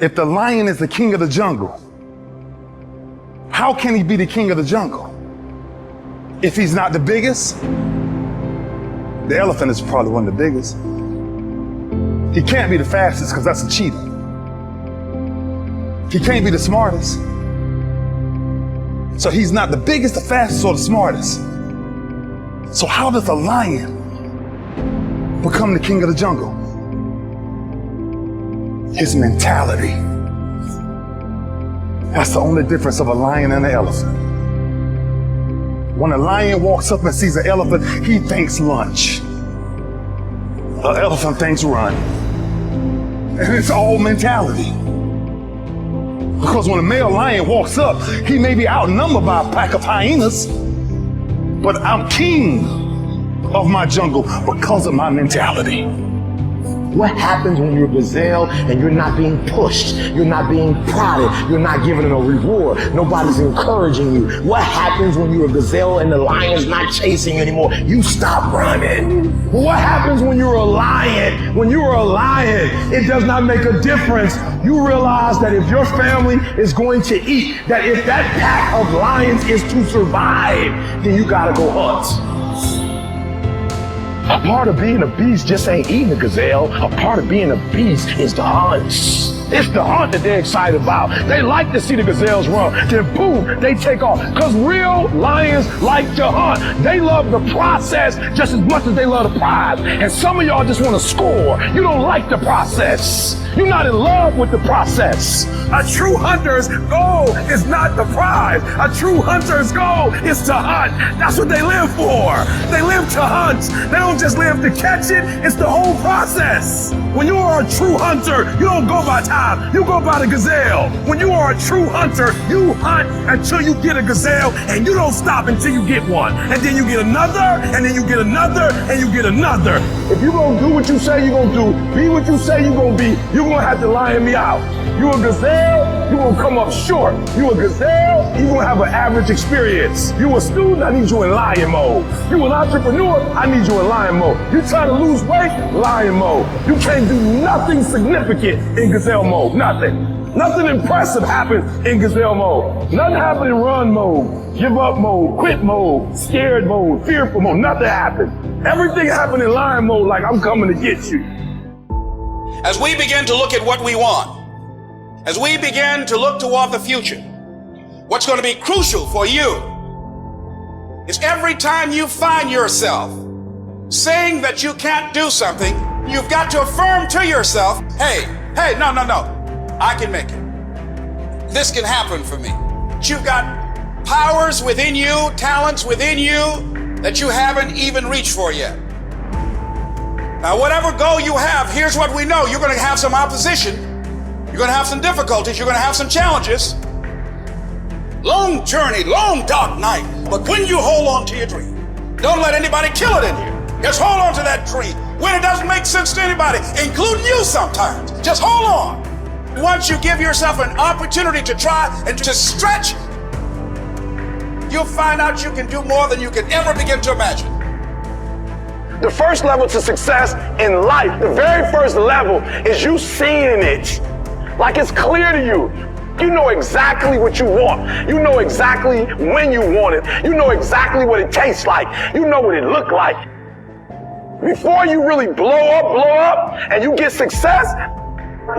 If the lion is the king of the jungle, how can he be the king of the jungle? If he's not the biggest, the elephant is probably one of the biggest. He can't be the fastest because that's a cheetah. He can't be the smartest. So he's not the biggest, the fastest, or the smartest. So how does a lion become the king of the jungle? His mentality. That's the only difference of a lion and an elephant. When a lion walks up and sees an elephant, he thinks lunch. The elephant thinks run. And it's all mentality. Because when a male lion walks up, he may be outnumbered by a pack of hyenas, but I'm king of my jungle because of my mentality. What happens when you're a gazelle and you're not being pushed, you're not being prodded, you're not given a reward, nobody's encouraging you? What happens when you're a gazelle and the lion's not chasing you anymore? You stop running. What happens when you're a lion? When you are a lion, it does not make a difference. You realize that if your family is going to eat, that if that pack of lions is to survive, then you gotta go hunt. A part of being a beast just ain't eating a gazelle. A part of being a beast is the hunt. It's the hunt that they're excited about. They like to see the gazelles run. Then boom, they take off. Because real lions like to hunt. They love the process just as much as they love the prize. And some of y'all just want to score. You don't like the process. You're not in love with the process. A true hunter's goal is not the prize. A true hunter's goal is to hunt. That's what they live for. They live to hunt. They don't just live to catch it. It's the whole process. When you are a true hunter, you don't go by time. You go by the gazelle. When you are a true hunter, you hunt until you get a gazelle, and you don't stop until you get one. And then you get another, and then you get another, and you get another. If you're gonna do what you say you're gonna do, be what you say you're gonna be, you're gonna have to lion me out. You a gazelle, you're gonna come up short. You a gazelle, you're gonna have an average experience. You a student, I need you in lion mode. You an entrepreneur, I need you in lion mode. You trying to lose weight, lion mode. You can't do nothing significant in gazelle mode, nothing. Nothing impressive happens in gazelle mode. Nothing happens in run mode, give up mode, quit mode, scared mode, fearful mode, nothing happens. Everything happens in lion mode like I'm coming to get you. As we begin to look at what we want, as we begin to look toward the future, what's going to be crucial for you is every time you find yourself saying that you can't do something, you've got to affirm to yourself, hey, no, I can make it. This can happen for me. You've got powers within you, talents within you that you haven't even reached for yet. Now, whatever goal you have, here's what we know. You're going to have some opposition. You're going to have some difficulties. You're going to have some challenges. Long journey, long dark night. But when you hold on to your dream, don't let anybody kill it in you. Just hold on to that dream. When it doesn't make sense to anybody, including you sometimes, just hold on. Once you give yourself an opportunity to try and to stretch, you'll find out you can do more than you can ever begin to imagine. The first level to success in life, the very first level, is you seeing it. Like it's clear to you. You know exactly what you want. You know exactly when you want it. You know exactly what it tastes like. You know what it looked like. Before you really blow up, and you get success,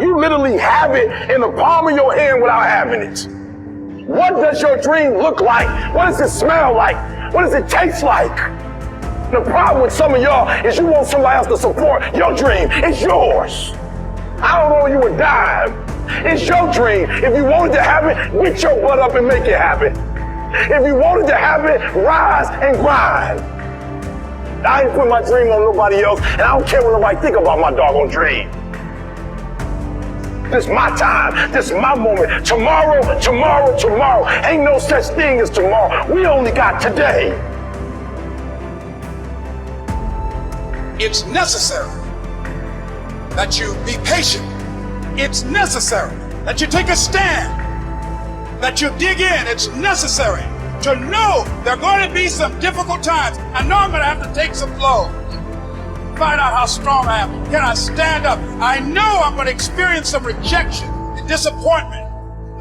you literally have it in the palm of your hand without having it. What does your dream look like? What does it smell like? What does it taste like? The problem with some of y'all is you want somebody else to support your dream. It's yours. I don't owe you a dime. It's your dream. If you wanted to have it, get your butt up and make it happen. If you wanted to have it, rise and grind. I ain't put my dream on nobody else, and I don't care what nobody think about my doggone dream. This is my time. This is my moment. Tomorrow. Ain't no such thing as tomorrow. We only got today. It's necessary that you be patient. It's necessary that you take a stand, that you dig in. It's necessary to know there are going to be some difficult times. I know I'm going to have to take some blows. Find out how strong I am. Can I stand up? I know I'm going to experience some rejection. and disappointment.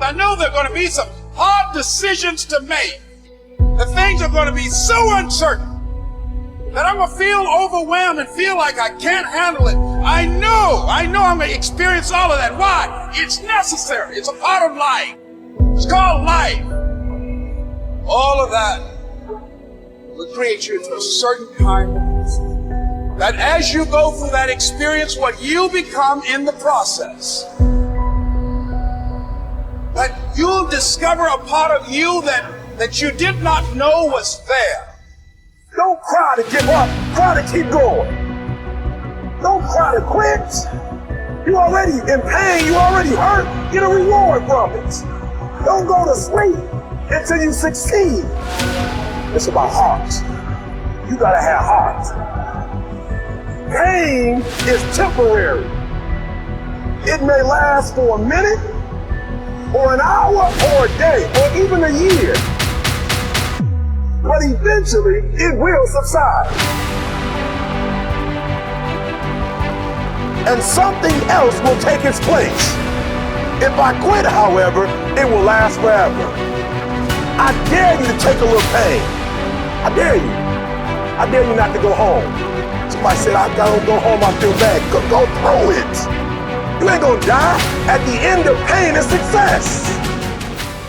I know there are going to be some hard decisions to make. The things are going to be so uncertain that I'm going to feel overwhelmed and feel like I can't handle it. I know I'm going to experience all of that. Why? It's necessary. It's a part of life. It's called life. All of that will create you into a certain kind of person. That as you go through that experience, what you become in the process, that you'll discover a part of you that you did not know was there. Don't cry to give up. Cry to keep going. Don't cry to quit. You already in pain. You already hurt. Get a reward from it. Don't go to sleep until you succeed. It's about heart. You gotta have heart. Pain is temporary. It may last for a minute, or an hour, or a day, or even a year. But eventually, it will subside. And something else will take its place. If I quit, however, it will last forever. I dare you to take a little pain. I dare you. I dare you not to go home. Somebody said, I gotta go home, I feel bad. Go through it. You ain't gonna die. At the end of pain is success.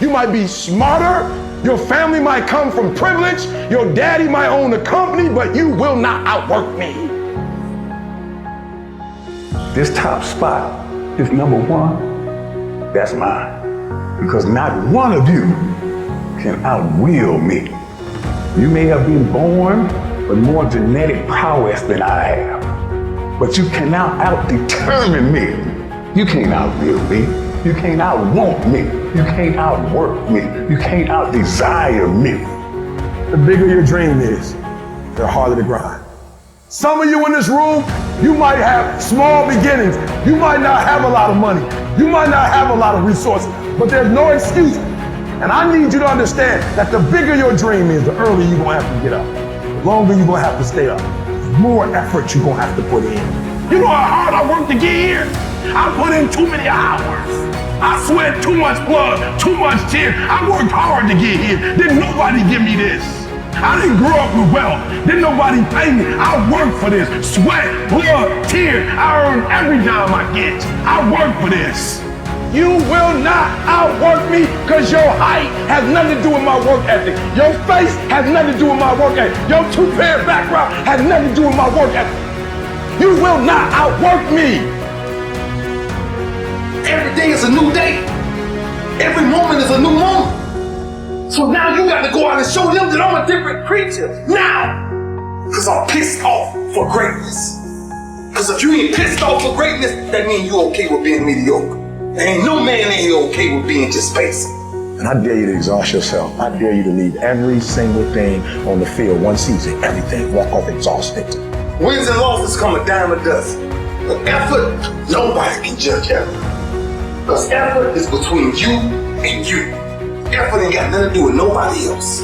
You might be smarter. Your family might come from privilege. Your daddy might own a company, but you will not outwork me. This top spot is number one. That's mine. Because not one of you can outwill me. You may have been born with more genetic prowess than I have, but you cannot out-determine me. You can't outwill me. You can't outwant me. You can't outwork me. You can't out-desire me. The bigger your dream is, the harder the grind. Some of you in this room, you might have small beginnings. You might not have a lot of money. You might not have a lot of resources, but there's no excuse. And I need you to understand that the bigger your dream is, the earlier you're gonna have to get up. The longer you're gonna have to stay up. The more effort you're gonna have to put in. You know how hard I worked to get here? I put in too many hours. I sweat too much blood, too much tears. I worked hard to get here. Didn't nobody give me this. I didn't grow up with wealth. Didn't nobody pay me. I worked for this. Sweat, blood, tears. I earn every dime I get. I work for this. You will not outwork me because your height has nothing to do with my work ethic. Your face has nothing to do with my work ethic. Your two-parent background has nothing to do with my work ethic. You will not outwork me. Every day is a new day. Every moment is a new moment. So now you got to go out and show them that I'm a different creature. Now. Because I'm pissed off for greatness. Because if you ain't pissed off for greatness, that means you okay with being mediocre. There ain't no man in here okay with being just basic. And I dare you to exhaust yourself. I dare you to leave every single thing on the field one season. Everything. Walk off exhausted. Wins and losses come a dime a dozen. But effort, nobody can judge effort. Because effort is between you and you. Effort ain't got nothing to do with nobody else.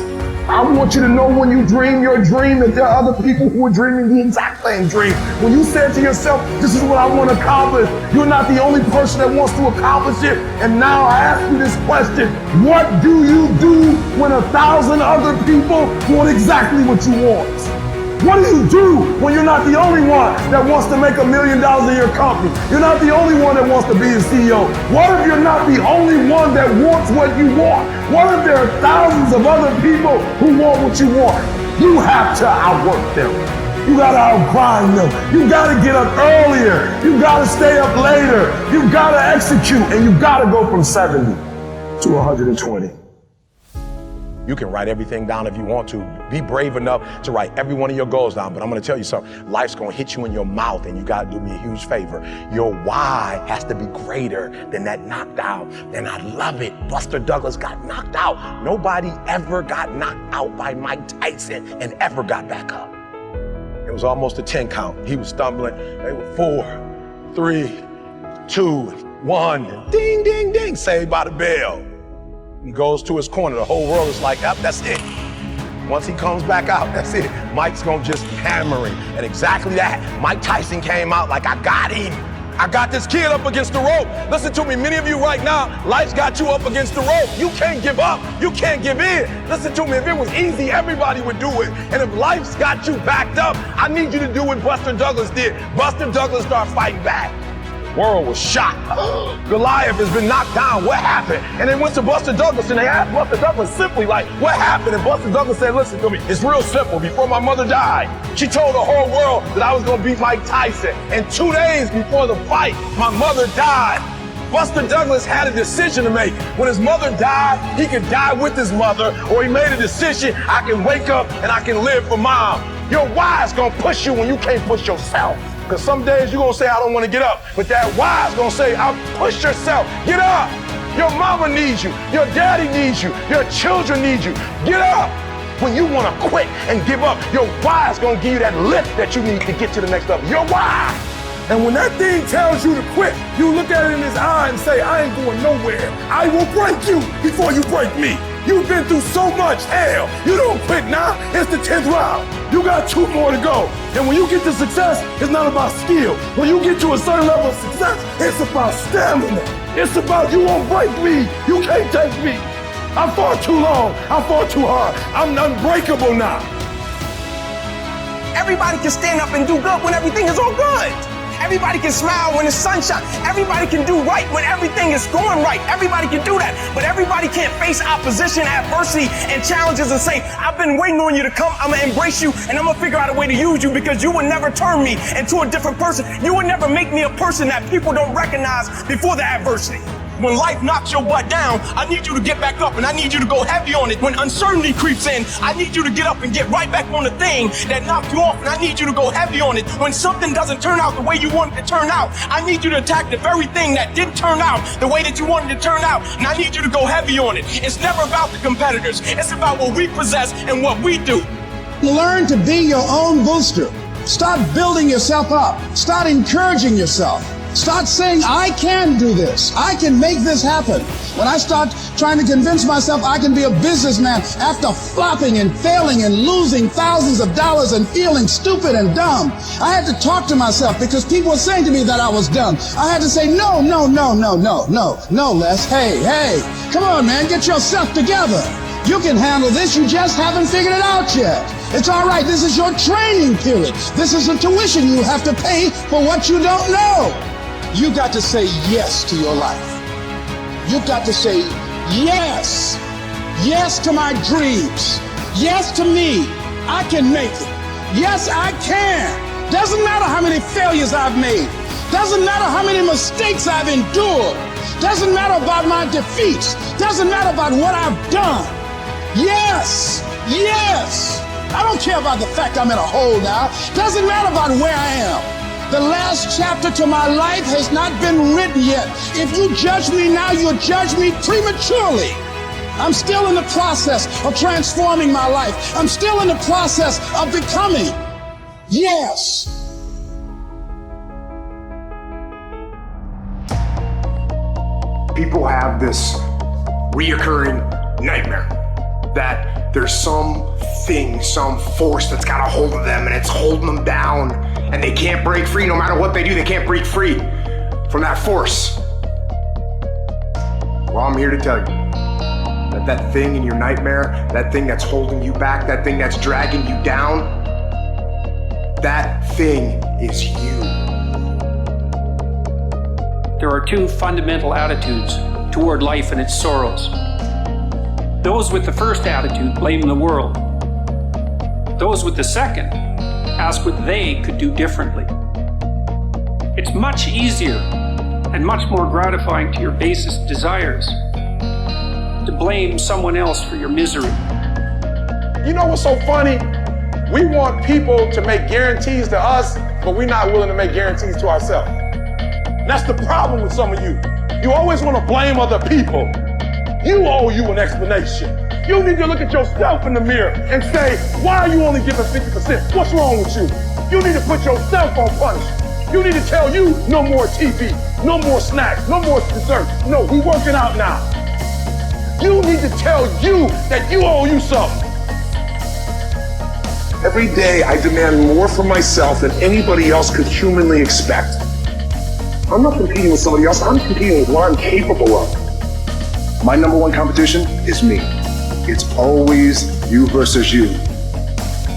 I want you to know when you dream your dream that there are other people who are dreaming the exact same dream. When you said to yourself, this is what I want to accomplish, you're not the only person that wants to accomplish it. And now I ask you this question, what do you do when 1,000 other people want exactly what you want? What do you do when you're not the only one that wants to make $1 million in your company? You're not the only one that wants to be a CEO. What if you're not the only one that wants what you want? What if there are thousands of other people who want what you want? You have to outwork them. You gotta outgrind them. You gotta get up earlier. You gotta stay up later. You gotta execute, and you gotta go from 70 to 120. You can write everything down if you want to. Be brave enough to write every one of your goals down. But I'm gonna tell you something. Life's gonna hit you in your mouth, and you gotta do me a huge favor. Your why has to be greater than that knocked out. And I love it. Buster Douglas got knocked out. Nobody ever got knocked out by Mike Tyson and ever got back up. It was almost a 10 count. He was stumbling. They were 4, 3, 2, 1. Ding, ding, ding. Saved by the bell. He goes to his corner. The whole world is like, that's it. Once he comes back out, that's it. Mike's gonna just hammer him. And exactly that. Mike Tyson came out like, I got him. I got this kid up against the rope. Listen to me, many of you right now, life's got you up against the rope. You can't give up. You can't give in. Listen to me, if it was easy, everybody would do it. And if life's got you backed up, I need you to do what Buster Douglas did. Buster Douglas started fighting back. The world was shocked. Goliath has been knocked down. What happened? And they went to Buster Douglas and they asked Buster Douglas simply like, what happened? And Buster Douglas said, listen to me, it's real simple. Before my mother died, she told the whole world that I was going to beat Mike Tyson. And 2 days before the fight, my mother died. Buster Douglas had a decision to make. When his mother died, he could die with his mother, or he made a decision, I can wake up and I can live for mom. Your why is going to push you when you can't push yourself. Because some days you're going to say, I don't want to get up. But that why is going to say, I'll push yourself. Get up. Your mama needs you. Your daddy needs you. Your children need you. Get up. When you want to quit and give up, your why is going to give you that lift that you need to get to the next level. Your why. And when that thing tells you to quit, you look at it in his eye and say, I ain't going nowhere. I will break you before you break me. You've been through so much hell. You don't quit now. It's the 10th round. You got 2 more to go. And when you get to success, it's not about skill. When you get to a certain level of success, it's about stamina. It's about you won't break me. You can't take me. I fought too long. I fought too hard. I'm unbreakable now. Everybody can stand up and do good when everything is all good. Everybody can smile when the sun shines. Everybody can do right when everything is going right. Everybody can do that. But everybody can't face opposition, adversity, and challenges and say, I've been waiting on you to come. I'm going to embrace you, and I'm going to figure out a way to use you because you would never turn me into a different person. You would never make me a person that people don't recognize before the adversity. When life knocks your butt down, I need you to get back up and I need you to go heavy on it. When uncertainty creeps in, I need you to get up and get right back on the thing that knocked you off, and I need you to go heavy on it. When something doesn't turn out the way you want it to turn out, I need you to attack the very thing that didn't turn out the way that you wanted to turn out, and I need you to go heavy on it. It's never about the competitors. It's about what we possess and what we do. Learn to be your own booster. Start building yourself up. Start encouraging yourself. Start saying, I can do this. I can make this happen. When I start trying to convince myself I can be a businessman after flopping and failing and losing thousands of dollars and feeling stupid and dumb, I had to talk to myself because people were saying to me that I was dumb. I had to say, no, Les. Hey, come on, man, get yourself together. You can handle this. You just haven't figured it out yet. It's all right. This is your training period. This is the tuition you have to pay for what you don't know. You got to say yes to your life. You got to say yes. Yes to my dreams. Yes to me. I can make it. Yes, I can. Doesn't matter how many failures I've made. Doesn't matter how many mistakes I've endured. Doesn't matter about my defeats. Doesn't matter about what I've done. Yes. Yes. I don't care about the fact I'm in a hole now. Doesn't matter about where I am. The last chapter to my life has not been written yet. If you judge me now, you'll judge me prematurely. I'm still in the process of transforming my life. I'm still in the process of becoming. Yes. People have this reoccurring nightmare that there's something, some force that's got a hold of them and it's holding them down and they can't break free. No matter what they do, they can't break free from that force. Well, I'm here to tell you that that thing in your nightmare, that thing that's holding you back, that thing that's dragging you down, that thing is you. There are 2 fundamental attitudes toward life and its sorrows. Those with the first attitude blame the world. Those with the second ask what they could do differently. It's much easier and much more gratifying to your basest desires to blame someone else for your misery. You know what's so funny? We want people to make guarantees to us, but we're not willing to make guarantees to ourselves. That's the problem with some of you. You always want to blame other people. You owe you an explanation. You need to look at yourself in the mirror and say, why are you only giving 50%? What's wrong with you? You need to put yourself on punishment. You need to tell you no more TV, no more snacks, no more dessert. No, we working out now. You need to tell you that you owe you something. Every day I demand more from myself than anybody else could humanly expect. I'm not competing with somebody else. I'm competing with what I'm capable of. My number one competition is me. It's always you versus you.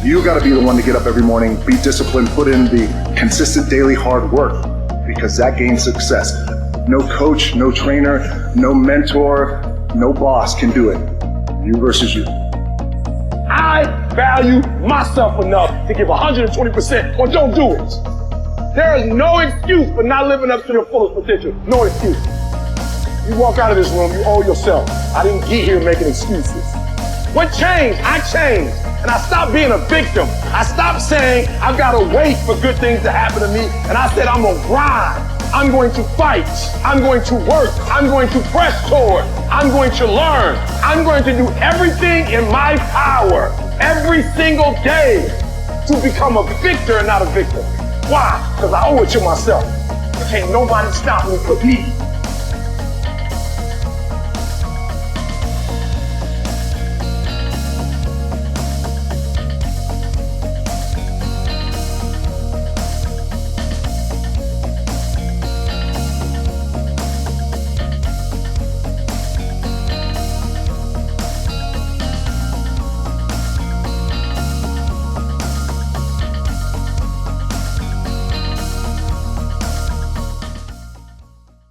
You got to be the one to get up every morning, be disciplined, put in the consistent daily hard work, because that gains success. No coach, no trainer, no mentor, no boss can do it. You versus you. I value myself enough to give 120% or don't do it. There is no excuse for not living up to your fullest potential. No excuse. You walk out of this room, you owe yourself. I didn't get here making excuses. What changed? I changed. And I stopped being a victim. I stopped saying I've got to wait for good things to happen to me. And I said I'm going to grind. I'm going to fight. I'm going to work. I'm going to press toward. I'm going to learn. I'm going to do everything in my power every single day to become a victor and not a victim. Why? Because I owe it to myself. Can't nobody stop me but me.